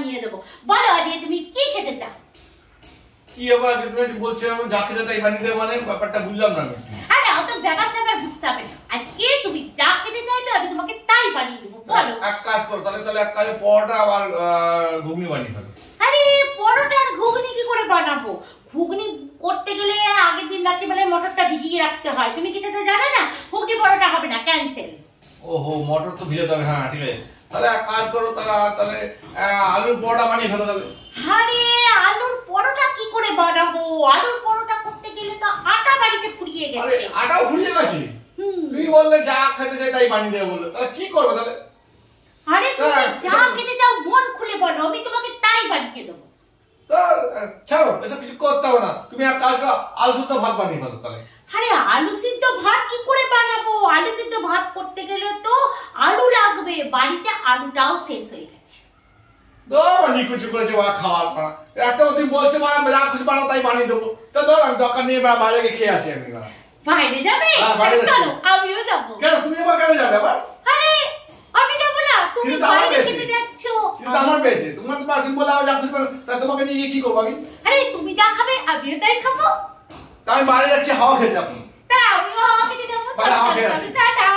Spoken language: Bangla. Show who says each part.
Speaker 1: বানিয়ে দেবো। বলো আজকে তুমি কি খেতে চাও?
Speaker 2: কি আবার তুমি বলছো যা খেতে তাই বানিয়ে দেবো, মানে ব্যাপারটা বুঝলাম না আমি।
Speaker 1: আরে অত ব্যাপারটা আবার বুঝতে হবে না, আজকে তুমি যা খেতে চাইবে আমি তোমাকে তাই বানিয়ে দেবো। বলো।
Speaker 2: এক কাজ করো তাহলে এক কাজে পরোটা আর ঘুগনি বানিয়ে ফেলো।
Speaker 1: আরে পরোটা আর ঘুগনি কি করে বানাবো? ঘুগনি করতে গেলে আগের দিন রাত্রিবেলায় মটরটা ভিজিয়ে রাখতে হয়, তুমি কি সেটা জানো না? ঘুগনি পরোটা হবে না, ক্যান্সেল।
Speaker 2: ওহো, মটর তো ভিজাতে হবে, হ্যাঁ ঠিক আছে। তাহলে এক কাজ করো, তাহলে আলুর পরোটা বানিয়ে ফেলো তাহলে।
Speaker 1: আরে আলুর পরোটা কি করে বানাবো? আলুর পরোটা করতে গেলে তো আটা বাড়িতে ফুরিয়ে গেছে।
Speaker 2: আরে আটাও ফুরিয়ে গেছে? তুমি বললে যা খেতে চাই তাই বানিয়ে দেবো বললে, তাহলে কি করবে তাহলে?
Speaker 1: আরে তুমি যা খেতে চাও মন খুলে বলো, আমি তোমাকে তাই বানিয়ে দেবো।
Speaker 2: ছাড়ো, এসব কিছু করতে হবে না। তুমি এক কাজ করো, আলু সিদ্ধ ভাত বানিয়ে ফেলো তাহলে।
Speaker 1: আরে আলু সিদ্ধ ভাত কি করে বানাবো? আলু সিদ্ধ ভাত করতে গেলে তো আলু লাগবে, বাড়িতে আলুটাও শেষ হয়ে গেছে।
Speaker 2: নিকুচি করেছে খাওয়ার পর এত তুমি বলছো যা খুশি বানাও তাই বানিয়ে দেবো। তো ধর আমি দরকার নিয়ে বাইরে গিয়ে খেয়ে আসি আমি।
Speaker 1: বাইরে যাবে? চলো আমিও যাবো।
Speaker 2: কেন তুমি আবার কেন যাবে আবার?
Speaker 1: আরে আমি যাবো না, তুমি বাইরে খেতে যাচ্ছো।
Speaker 2: কিন্তু আমার পেয়েছে তুমি বলে আমি যা খুশি বানাও, তোমাকে নিয়ে গিয়ে কি করবো আমি?
Speaker 1: আরে তুমি যা খাবে আমিও তাই খাবো।
Speaker 2: আমি বাইরে যাচ্ছি হাওয়া খেতে যাবো।
Speaker 1: তা আমিও হাওয়া খেতে যাবো।
Speaker 2: হাওয়া খেয়ে আসি।
Speaker 1: টাটা।